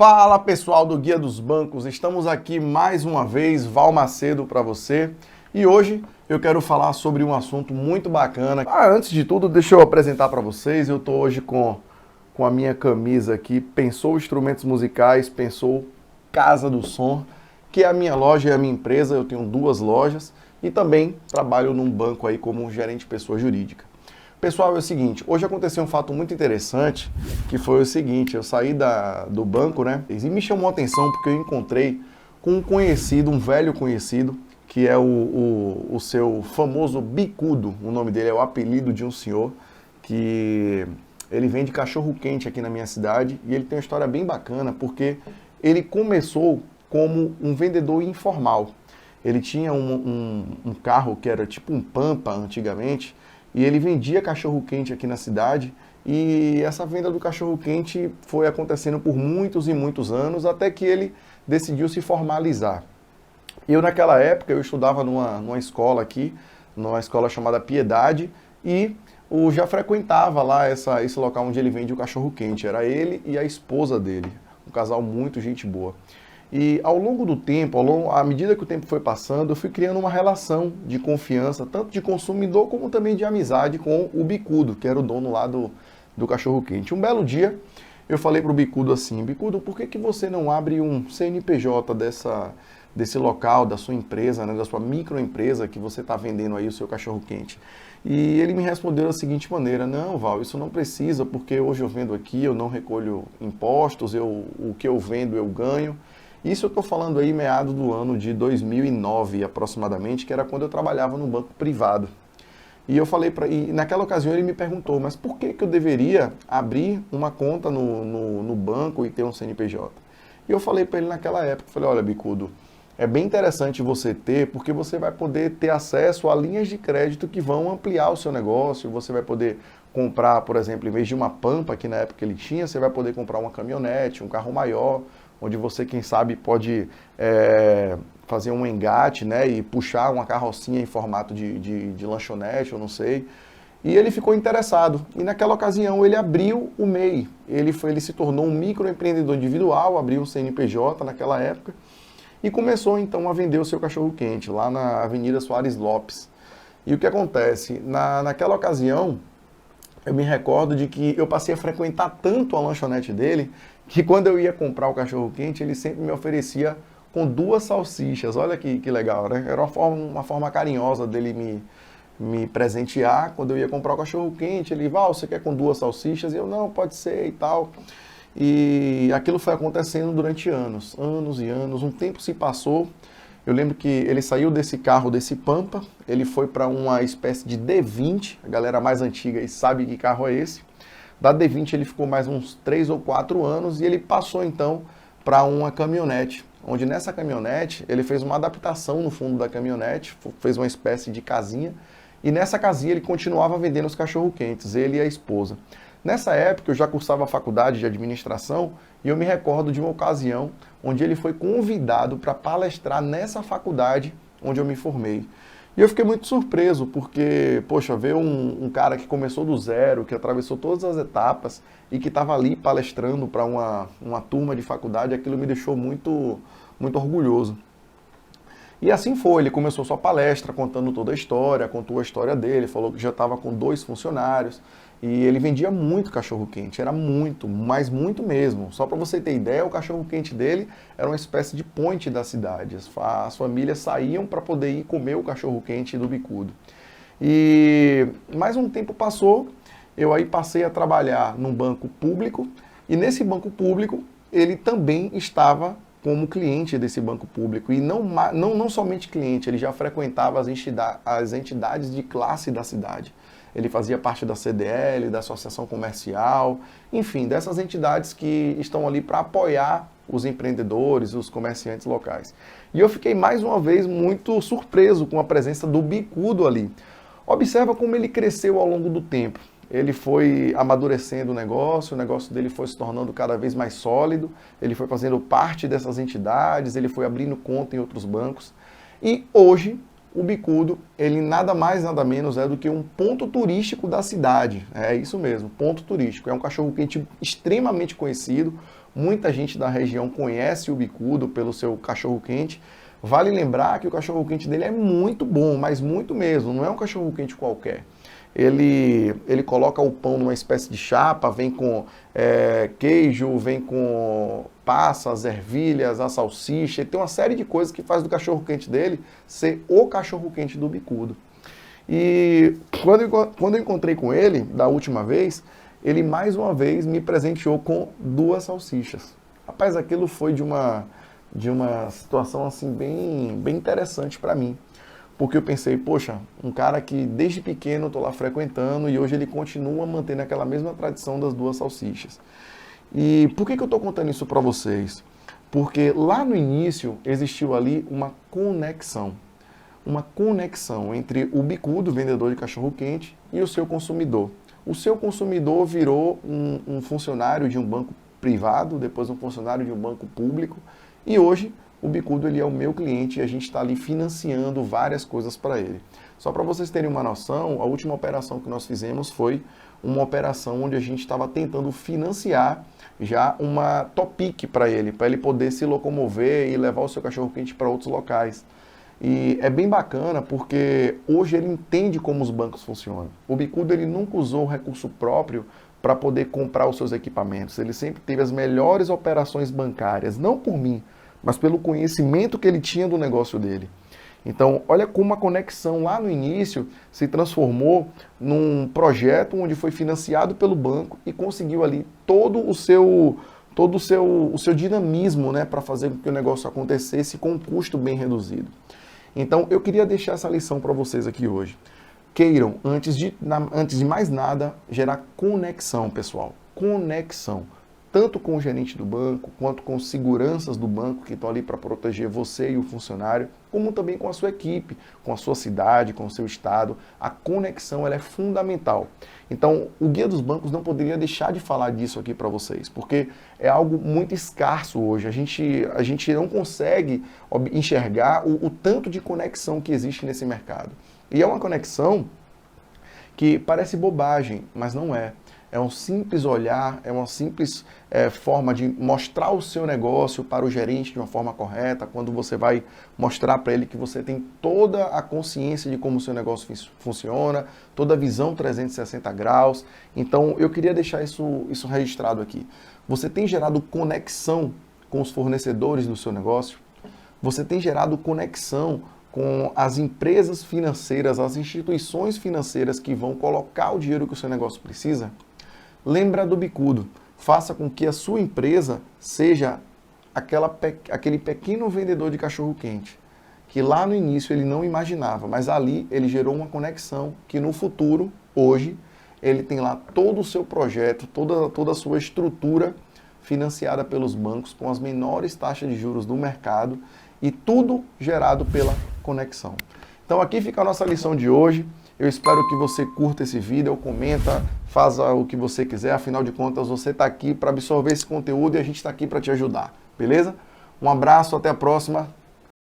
Fala pessoal do Guia dos Bancos, estamos aqui mais uma vez, Val Macedo para você, e hoje eu quero falar sobre um assunto muito bacana. Antes de tudo, deixa eu apresentar para vocês, eu estou hoje com a minha camisa aqui, Pensou Instrumentos Musicais, Pensou Casa do Som, que é a minha loja e a minha empresa, eu tenho duas lojas e também trabalho num banco aí como gerente de pessoa jurídica. Pessoal, é o seguinte, hoje aconteceu um fato muito interessante, que foi o seguinte, eu saí do banco, né, e me chamou a atenção porque eu encontrei com um conhecido, um velho conhecido, que é o seu famoso Bicudo, o nome dele é o apelido de um senhor, que ele vende cachorro-quente aqui na minha cidade, e ele tem uma história bem bacana, porque ele começou como um vendedor informal. Ele tinha um carro que era tipo um Pampa antigamente, e ele vendia cachorro-quente aqui na cidade, e essa venda do cachorro-quente foi acontecendo por muitos e muitos anos, até que ele decidiu se formalizar. Eu, naquela época, eu estudava numa escola aqui, numa escola chamada Piedade, e eu já frequentava lá esse local onde ele vende o cachorro-quente. Era ele e a esposa dele, um casal muito gente boa. E ao longo do tempo, à medida que o tempo foi passando, eu fui criando uma relação de confiança, tanto de consumidor como também de amizade com o Bicudo, que era o dono lá do cachorro-quente. Um belo dia, eu falei para o Bicudo assim, Bicudo, por que você não abre um CNPJ desse local, da sua empresa, né, da sua microempresa que você está vendendo aí o seu cachorro-quente? E ele me respondeu da seguinte maneira, não, Val, isso não precisa, porque hoje eu vendo aqui, eu não recolho impostos, o que eu vendo eu ganho. Isso eu estou falando aí meado do ano de 2009 aproximadamente, que era quando eu trabalhava no banco privado. E eu falei e naquela ocasião ele me perguntou, mas por que eu deveria abrir uma conta no banco e ter um CNPJ? E eu falei para ele naquela época, falei, olha Bicudo, é bem interessante você ter, porque você vai poder ter acesso a linhas de crédito que vão ampliar o seu negócio, você vai poder comprar, por exemplo, em vez de uma Pampa, que na época ele tinha, você vai poder comprar uma caminhonete, um carro maior, onde você, quem sabe, pode fazer um engate, né, e puxar uma carrocinha em formato de lanchonete, eu não sei. E ele ficou interessado. E naquela ocasião ele abriu o MEI. Ele se tornou um microempreendedor individual, abriu um CNPJ naquela época e começou então a vender o seu cachorro-quente lá na Avenida Soares Lopes. E o que acontece? Naquela ocasião, eu me recordo de que eu passei a frequentar tanto a lanchonete dele, que quando eu ia comprar o cachorro-quente, ele sempre me oferecia com 2 salsichas. Olha que legal, né? Era uma forma carinhosa dele me presentear. Quando eu ia comprar o cachorro-quente, ele, Val, você quer com 2 salsichas? E eu, não, pode ser e tal. E aquilo foi acontecendo durante anos, anos e anos. Um tempo se passou. Eu lembro que ele saiu desse carro, desse Pampa, ele foi para uma espécie de D20, a galera mais antiga aí sabe que carro é esse. Da D20 ele ficou mais uns 3 ou 4 anos e ele passou então para uma caminhonete, onde nessa caminhonete ele fez uma adaptação no fundo da caminhonete, fez uma espécie de casinha, e nessa casinha ele continuava vendendo os cachorro-quentes, ele e a esposa. Nessa época eu já cursava a faculdade de administração e eu me recordo de uma ocasião onde ele foi convidado para palestrar nessa faculdade onde eu me formei. E eu fiquei muito surpreso porque, poxa, ver um cara que começou do zero, que atravessou todas as etapas e que estava ali palestrando para uma turma de faculdade, aquilo me deixou muito, muito orgulhoso. E assim foi, ele começou sua palestra contando toda a história, contou a história dele, falou que já estava com 2 funcionários e ele vendia muito cachorro-quente, era muito, mas muito mesmo. Só para você ter ideia, o cachorro-quente dele era uma espécie de ponte da cidade. As famílias saíam para poder ir comer o cachorro-quente do Bicudo. E mais um tempo passou, eu aí passei a trabalhar num banco público e nesse banco público ele também estava como cliente desse banco público, e não somente cliente, ele já frequentava as entidades de classe da cidade. Ele fazia parte da CDL, da Associação Comercial, enfim, dessas entidades que estão ali para apoiar os empreendedores, os comerciantes locais. E eu fiquei mais uma vez muito surpreso com a presença do Bicudo ali. Observa como ele cresceu ao longo do tempo. Ele foi amadurecendo o negócio dele foi se tornando cada vez mais sólido, ele foi fazendo parte dessas entidades, ele foi abrindo conta em outros bancos. E hoje, o Bicudo, ele nada mais, nada menos é do que um ponto turístico da cidade. É isso mesmo, ponto turístico. É um cachorro-quente extremamente conhecido, Muita gente da região conhece o Bicudo pelo seu cachorro-quente. Vale lembrar que o cachorro-quente dele é muito bom, mas muito mesmo, não é um cachorro-quente qualquer. Ele coloca o pão numa espécie de chapa, vem com queijo, vem com passas, ervilhas, a salsicha, tem uma série de coisas que faz do cachorro-quente dele ser o cachorro-quente do Bicudo. E quando eu encontrei com ele, da última vez, ele mais uma vez me presenteou com 2 salsichas. Rapaz, aquilo foi de uma situação assim bem interessante para mim. Porque eu pensei, poxa, um cara que desde pequeno eu estou lá frequentando e hoje ele continua mantendo aquela mesma tradição das 2 salsichas. E por que eu estou contando isso para vocês? Porque lá no início existiu ali uma conexão entre o Bicudo, vendedor de cachorro-quente, e o seu consumidor. O seu consumidor virou um funcionário de um banco privado, depois um funcionário de um banco público, e hoje o Bicudo ele é o meu cliente e a gente está ali financiando várias coisas para ele. Só para vocês terem uma noção, a última operação que nós fizemos foi uma operação onde a gente estava tentando financiar já uma Topic para ele poder se locomover e levar o seu cachorro-quente para outros locais. E é bem bacana porque hoje ele entende como os bancos funcionam. O Bicudo ele nunca usou recurso próprio para poder comprar os seus equipamentos. Ele sempre teve as melhores operações bancárias, não por mim, mas pelo conhecimento que ele tinha do negócio dele. Então, olha como a conexão lá no início se transformou num projeto onde foi financiado pelo banco e conseguiu ali todo o seu dinamismo, né, para fazer com que o negócio acontecesse com um custo bem reduzido. Então, eu queria deixar essa lição para vocês aqui hoje. Queiram, antes de mais nada, gerar conexão, pessoal. Conexão. Tanto com o gerente do banco, quanto com os seguranças do banco que estão ali para proteger você e o funcionário, como também com a sua equipe, com a sua cidade, com o seu estado. A conexão ela é fundamental. Então, o Guia dos Bancos não poderia deixar de falar disso aqui para vocês, porque é algo muito escasso hoje. A gente não consegue enxergar o tanto de conexão que existe nesse mercado. E é uma conexão que parece bobagem, mas não é. É um simples olhar, é uma simples forma de mostrar o seu negócio para o gerente de uma forma correta, quando você vai mostrar para ele que você tem toda a consciência de como o seu negócio funciona, toda a visão 360 graus. Então, eu queria deixar isso registrado aqui. Você tem gerado conexão com os fornecedores do seu negócio? Você tem gerado conexão com as empresas financeiras, as instituições financeiras que vão colocar o dinheiro que o seu negócio precisa? Lembra do Bicudo. Faça com que a sua empresa seja aquele pequeno vendedor de cachorro-quente, que lá no início ele não imaginava, mas ali ele gerou uma conexão que no futuro, hoje, ele tem lá todo o seu projeto, toda a sua estrutura financiada pelos bancos com as menores taxas de juros do mercado e tudo gerado pela conexão. Então aqui fica a nossa lição de hoje. Eu espero que você curta esse vídeo, comenta, faça o que você quiser. Afinal de contas, você está aqui para absorver esse conteúdo e a gente está aqui para te ajudar. Beleza? Um abraço, até a próxima.